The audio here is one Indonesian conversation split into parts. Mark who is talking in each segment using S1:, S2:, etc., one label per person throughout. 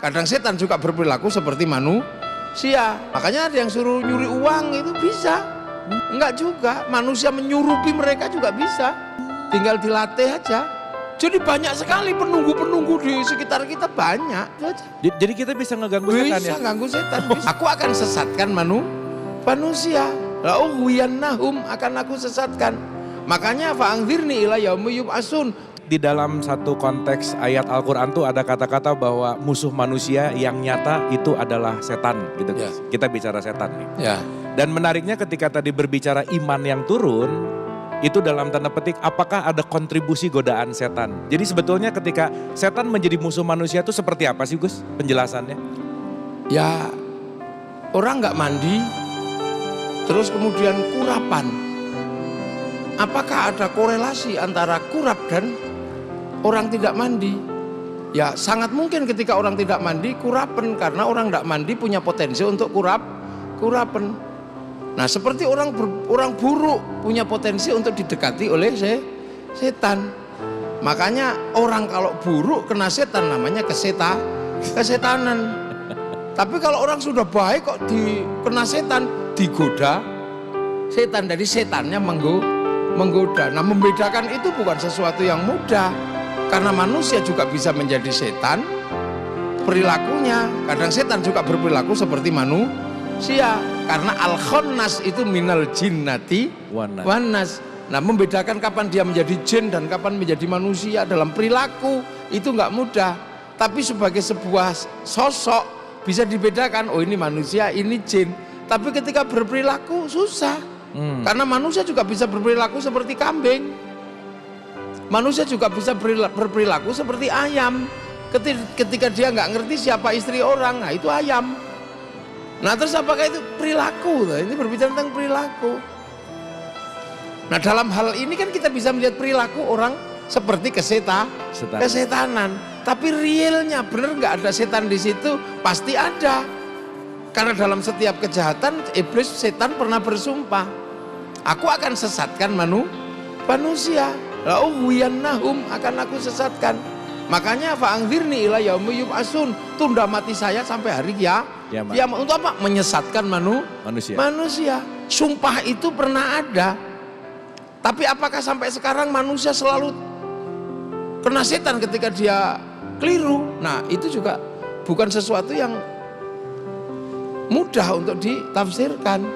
S1: Kadang setan juga berperilaku seperti manusia. Makanya ada yang suruh nyuri uang itu bisa. Enggak juga, manusia menyurupi mereka juga bisa. Tinggal dilatih aja. Jadi banyak sekali penunggu-penunggu di sekitar kita, banyak.
S2: Jadi kita bisa ngeganggu setan ya?
S1: Bisa ganggu setan. Aku akan sesatkan manusia. La'ughwiyannahum, akan aku sesatkan. Makanya fa'angzirni ila yaumi yub'atsun.
S2: Di dalam satu konteks ayat Al-Quran tuh ada kata-kata bahwa musuh manusia yang nyata itu adalah setan gitu.
S1: Ya.
S2: Kita bicara setan nih.
S1: Ya.
S2: Dan menariknya ketika tadi berbicara iman yang turun, itu dalam tanda petik apakah ada kontribusi godaan setan. Jadi sebetulnya ketika setan menjadi musuh manusia itu seperti apa sih Gus penjelasannya?
S1: Ya, orang nggak mandi, terus kemudian kurapan. Apakah ada korelasi antara kurap dan orang tidak mandi? Ya sangat mungkin ketika orang tidak mandi kurapen, karena orang tidak mandi punya potensi untuk kurapen. Nah seperti orang buruk punya potensi untuk didekati oleh setan. Makanya orang kalau buruk kena setan namanya kesetanan. Tapi kalau orang sudah baik kok kena setan, digoda setan, dari setannya menggoda. Nah membedakan itu bukan sesuatu yang mudah, karena manusia juga bisa menjadi setan perilakunya. Kadang setan juga berperilaku seperti manusia, karena al-khonnas itu minal jinnati wanas. Nah membedakan kapan dia menjadi jin dan kapan menjadi manusia dalam perilaku itu nggak mudah. Tapi sebagai sebuah sosok bisa dibedakan, oh ini manusia, ini jin. Tapi ketika berperilaku susah. Karena manusia juga bisa berperilaku seperti kambing. Manusia juga bisa berperilaku seperti ayam. Ketika dia nggak ngerti siapa istri orang, nah itu ayam. Nah terus apakah itu perilaku? Ini berbicara tentang perilaku. Nah dalam hal ini kan kita bisa melihat perilaku orang seperti kesetanan. Tapi realnya benar nggak ada setan di situ? Pasti ada. Karena dalam setiap kejahatan iblis, setan pernah bersumpah, aku akan sesatkan manusia. La'ughwiyannahum, akan aku sesatkan. Makanya fa'angzirni ila yaumi yub'atsun, tunda mati saya sampai hari kiamat. Untuk apa? Menyesatkan manusia. Sumpah itu pernah ada. Tapi apakah sampai sekarang manusia selalu kena setan ketika dia keliru? Nah itu juga bukan sesuatu yang mudah untuk ditafsirkan.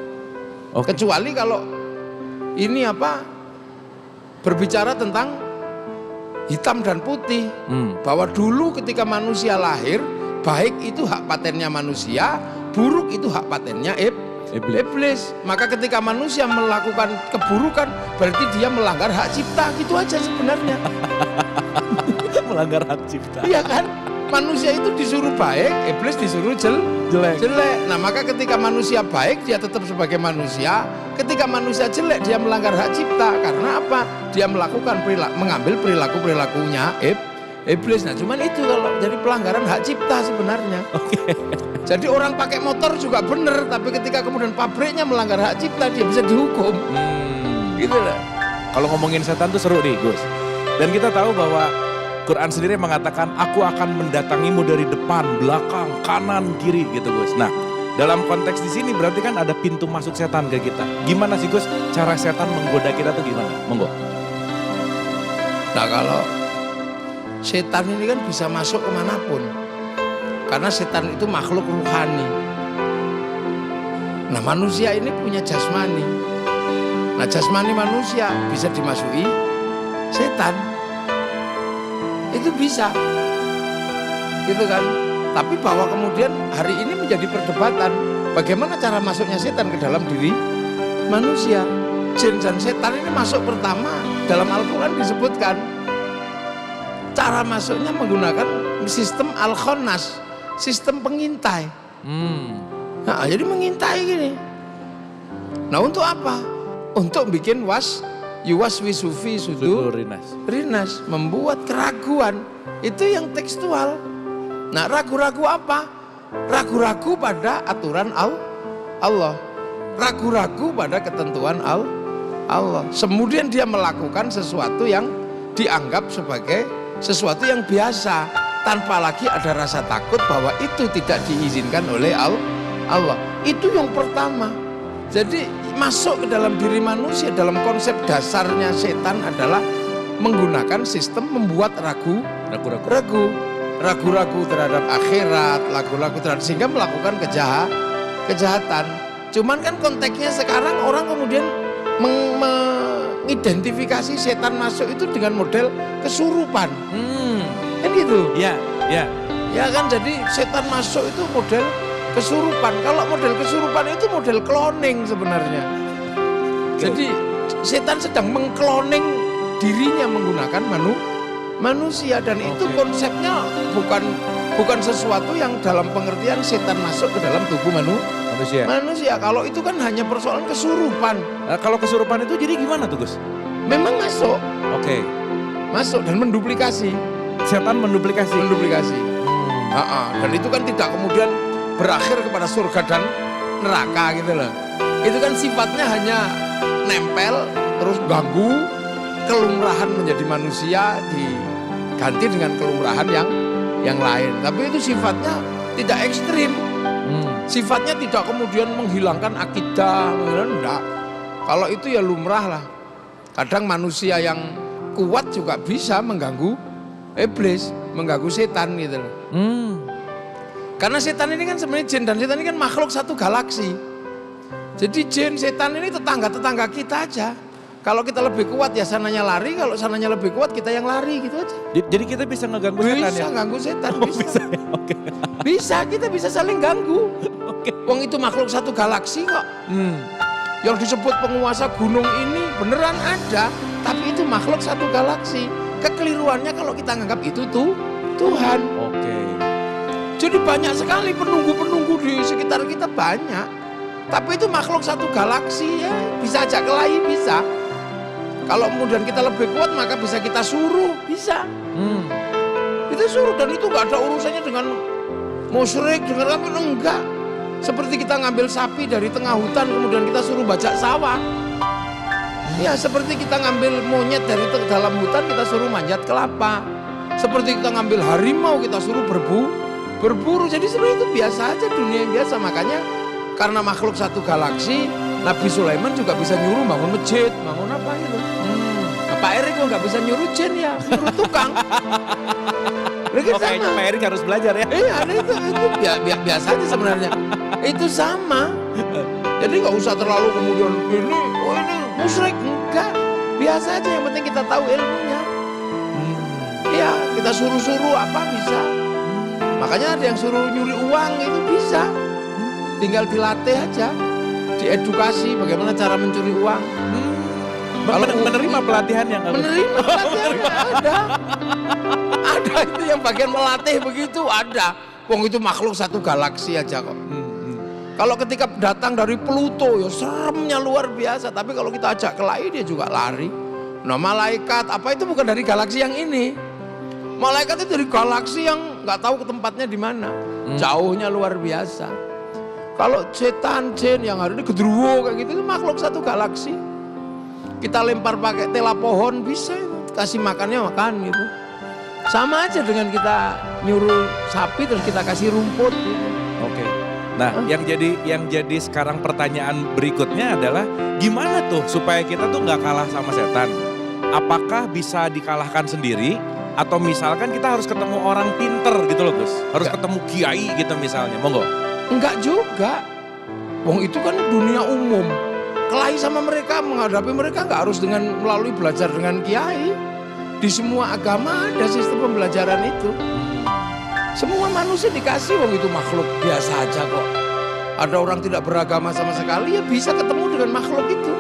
S1: Kecuali kalau ini berbicara tentang hitam dan putih, bahwa dulu ketika manusia lahir, baik itu hak patennya manusia, buruk itu hak patennya iblis. Maka ketika manusia melakukan keburukan, berarti dia melanggar hak cipta, gitu aja sebenarnya.
S2: Melanggar hak cipta.
S1: Iya kan? Manusia itu disuruh baik, iblis disuruh jelek. Nah maka ketika manusia baik dia tetap sebagai manusia, ketika manusia jelek dia melanggar hak cipta. Karena apa? Dia mengambil perilakunya iblis. Nah cuman itu kalau jadi pelanggaran hak cipta sebenarnya. Jadi orang pakai motor juga benar, tapi ketika kemudian pabriknya melanggar hak cipta, dia bisa dihukum. Gitu lah.
S2: Kalau ngomongin setan tuh seru nih Gus. Dan kita tahu bahwa Quran sendiri mengatakan aku akan mendatangimu dari depan, belakang, kanan, kiri gitu Gus. Nah dalam konteks di sini berarti kan ada pintu masuk setan ke kita. Gimana sih Gus cara setan menggoda kita tuh gimana? Monggo.
S1: Nah kalau setan ini kan bisa masuk kemanapun, karena setan itu makhluk ruhani. Nah manusia ini punya jasmani. Nah jasmani manusia bisa dimasuki setan. Itu bisa, gitu kan. Tapi bahwa kemudian hari ini menjadi perdebatan, bagaimana cara masuknya setan ke dalam diri manusia. Jin dan setan ini masuk pertama dalam Al-Quran disebutkan, cara masuknya menggunakan sistem al-khonnas, sistem pengintai. Nah, jadi mengintai gini. Nah untuk apa? Untuk bikin yuwaswisu fi sudur rinas, membuat keraguan. Itu yang tekstual. Nah ragu-ragu apa? Ragu-ragu pada aturan Allah, ragu-ragu pada ketentuan Allah. Kemudian dia melakukan sesuatu yang dianggap sebagai sesuatu yang biasa. tanpa lagi ada rasa takut bahwa itu tidak diizinkan oleh Allah. Itu yang pertama. Jadi masuk ke dalam diri manusia, dalam konsep dasarnya setan adalah menggunakan sistem membuat ragu-ragu terhadap akhirat, ragu-ragu terhadap, sehingga melakukan kejahatan. Cuman kan konteksnya sekarang orang kemudian mengidentifikasi setan masuk itu dengan model kesurupan. Kan gitu.
S2: Ya
S1: kan, jadi setan masuk itu model kesurupan. Kalau model kesurupan itu model cloning sebenarnya. Jadi setan sedang mengkloning dirinya menggunakan manusia, dan itu konsepnya bukan sesuatu yang dalam pengertian setan masuk ke dalam tubuh manusia. Kalau itu kan hanya persoalan kesurupan.
S2: Nah, kalau kesurupan itu jadi gimana tuh Gus?
S1: Memang masuk. Masuk dan menduplikasi.
S2: Setan menduplikasi.
S1: Dan itu kan tidak kemudian berakhir kepada surga dan neraka gitu loh. Itu kan sifatnya hanya nempel terus ganggu, kelumrahan menjadi manusia diganti dengan kelumrahan yang lain. Tapi itu sifatnya tidak ekstrim. Sifatnya tidak kemudian menghilangkan akidah, enggak. Kalau itu ya lumrah lah. Kadang manusia yang kuat juga bisa mengganggu iblis, mengganggu setan gitu loh. Karena setan ini kan sebenarnya jin, dan setan ini kan makhluk satu galaksi. Jadi jin, setan ini tetangga-tetangga kita aja. Kalau kita lebih kuat ya sananya lari, kalau sananya lebih kuat kita yang lari gitu aja.
S2: Jadi kita bisa ngeganggu setan ya?
S1: Bisa ganggu setan,
S2: bisa. Ya?
S1: Bisa, kita bisa saling ganggu. Wong itu makhluk satu galaksi kok. Yang disebut penguasa gunung ini beneran ada, tapi itu makhluk satu galaksi. Kekeliruannya kalau kita nganggap itu tuh Tuhan. Jadi banyak sekali penunggu-penunggu di sekitar kita, banyak. Tapi itu makhluk satu galaksi ya, bisa ajak kelahi, bisa. Kalau kemudian kita lebih kuat maka bisa kita suruh, bisa. Kita suruh, dan itu gak ada urusannya dengan musyrik, dengan apa, enggak. Seperti kita ngambil sapi dari tengah hutan kemudian kita suruh bajak sawah. Ya seperti kita ngambil monyet dari dalam hutan kita suruh manjat kelapa. Seperti kita ngambil harimau kita suruh berburu. Jadi sebenarnya itu biasa aja, dunia yang biasa. Makanya karena makhluk satu galaksi, Nabi Sulaiman juga bisa nyuruh bangun masjid, bangun apa gitu. Pak Erik kok nggak bisa nyuruh jin ya, nyuruh tukang.
S2: Kayaknya Pak Erik harus belajar ya.
S1: Iya, itu biasa aja sebenarnya. Itu sama. Jadi nggak usah terlalu kemudian ini musyrik, enggak. Biasa aja, yang penting kita tahu ilmunya. Iya, kita suruh-suruh apa bisa. Makanya ada yang suruh nyuri uang itu bisa. Tinggal dilatih aja, diedukasi bagaimana cara mencuri uang.
S2: Kalau menerima pelatihan yang
S1: menerima pelatihan ada itu yang bagian melatih begitu ada. Wong itu makhluk satu galaksi aja kok. Kalau ketika datang dari Pluto ya seremnya luar biasa, tapi kalau kita ajak kelahi dia juga lari. Nah malaikat apa itu bukan dari galaksi yang ini. Malaikat itu dari galaksi yang nggak tahu ke tempatnya di mana. Jauhnya luar biasa. Kalau setan, jin yang hari ini gedruwo kayak gitu itu makhluk satu galaksi. Kita lempar pakai tela pohon bisa, kasih makannya makan gitu. Sama aja dengan kita nyuruh sapi terus kita kasih rumput gitu.
S2: Nah, yang jadi sekarang pertanyaan berikutnya adalah gimana tuh supaya kita tuh nggak kalah sama setan? Apakah bisa dikalahkan sendiri? Atau misalkan kita harus ketemu orang pinter gitu loh Gus, harus ketemu kiai gitu misalnya, monggo.
S1: Enggak juga, wong itu kan dunia umum. Kelahi sama mereka, menghadapi mereka enggak harus dengan melalui belajar dengan kiai. Di semua agama ada sistem pembelajaran itu. Semua manusia dikasih, wong itu makhluk biasa aja kok. Ada orang tidak beragama sama sekali ya bisa ketemu dengan makhluk itu.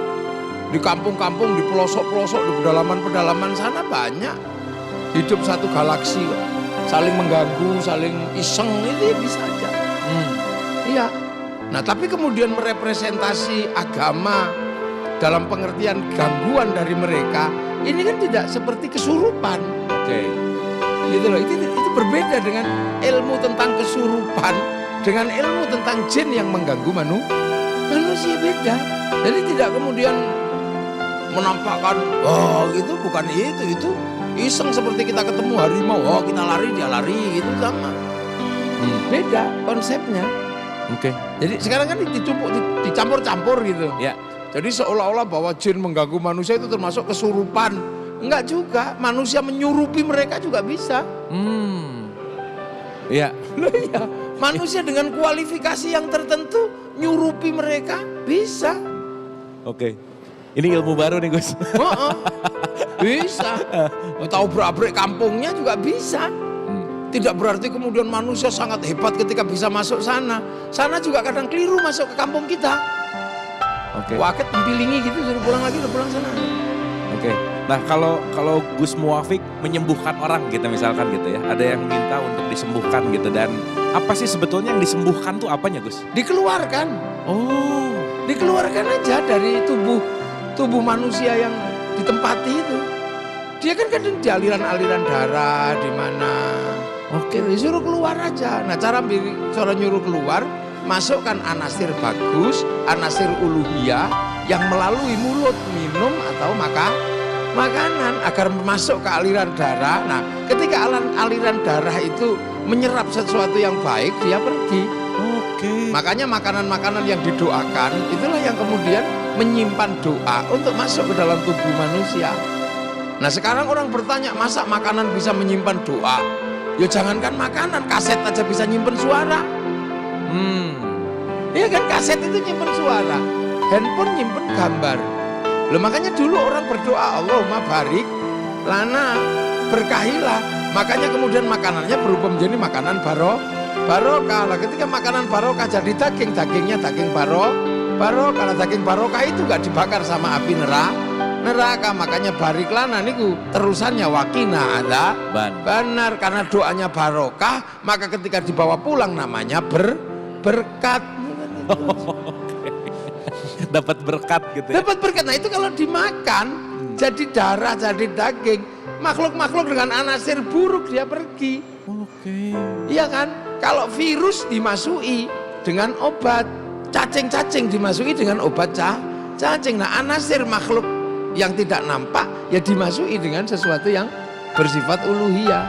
S1: Di kampung-kampung, di pelosok-pelosok, di pedalaman-pedalaman sana banyak. Hidup satu galaksi kok. Saling mengganggu, saling iseng, itu ya bisa aja. Iya. Nah tapi kemudian merepresentasi agama dalam pengertian gangguan dari mereka, ini kan tidak seperti kesurupan. Gitu loh, itu berbeda dengan ilmu tentang kesurupan, dengan ilmu tentang jin yang mengganggu manusia beda. Jadi tidak kemudian menampakkan, oh itu bukan itu iseng seperti kita ketemu harimau, oh kita lari dia lari, itu sama. Beda konsepnya.
S2: Oke.
S1: Jadi sekarang kan dicampur-campur gitu.
S2: Ya.
S1: Jadi seolah-olah bahwa jin mengganggu manusia itu termasuk kesurupan. Enggak juga, manusia menyurupi mereka juga bisa.
S2: Iya.
S1: Loh iya, manusia dengan kualifikasi yang tertentu nyurupi mereka bisa.
S2: Oke. Ini ilmu baru nih Gus.
S1: Bisa. Tahu berak-berik kampungnya juga bisa. Tidak berarti kemudian manusia sangat hebat ketika bisa masuk sana. Sana juga kadang keliru masuk ke kampung kita.
S2: Oke.
S1: Waket tempilingi gitu, suruh pulang lagi, udah pulang sana.
S2: Oke. Nah kalau Gus Muwafiq menyembuhkan orang gitu misalkan gitu ya. Ada yang minta untuk disembuhkan gitu, dan apa sih sebetulnya yang disembuhkan tuh apanya Gus?
S1: Dikeluarkan.
S2: Oh.
S1: Dikeluarkan aja dari tubuh manusia yang ditempati itu. Dia kan kadang di aliran-aliran darah di mana. Oke, disuruh keluar aja. Nah, cara nyuruh keluar, masukkan anasir bagus, anasir uluhiyah yang melalui mulut, minum atau makanan agar masuk ke aliran darah. Nah, ketika aliran darah itu menyerap sesuatu yang baik, dia pergi.
S2: Oke.
S1: Makanya makanan-makanan yang didoakan itulah yang kemudian menyimpan doa untuk masuk ke dalam tubuh manusia. Nah, sekarang orang bertanya, masa makanan bisa menyimpan doa? Ya jangankan makanan, kaset aja bisa nyimpen suara. Iya kan, kaset itu nyimpen suara, handphone nyimpen gambar. Loh, makanya dulu orang berdoa, Allahumma barik lana, berkahilah. Makanya kemudian makanannya berubah menjadi makanan barokah. Lah ketika makanan barokah jadi daging, dagingnya daging barokah. Kalau daging barokah itu gak dibakar sama api neraka, makanya barik lana niku terusannya wakina ada benar, karena doanya barokah, maka ketika dibawa pulang namanya berkat.
S2: Dapat berkat gitu ya.
S1: Dapat berkat. Nah itu kalau dimakan jadi darah, jadi daging, makhluk-makhluk dengan anasir buruk dia pergi.
S2: Oke.
S1: Iya kan? Kalau virus dimasuki dengan obat, cacing-cacing dimasuki dengan obat cacing. Nah, anasir makhluk yang tidak nampak ya dimasuki dengan sesuatu yang bersifat uluhiyah.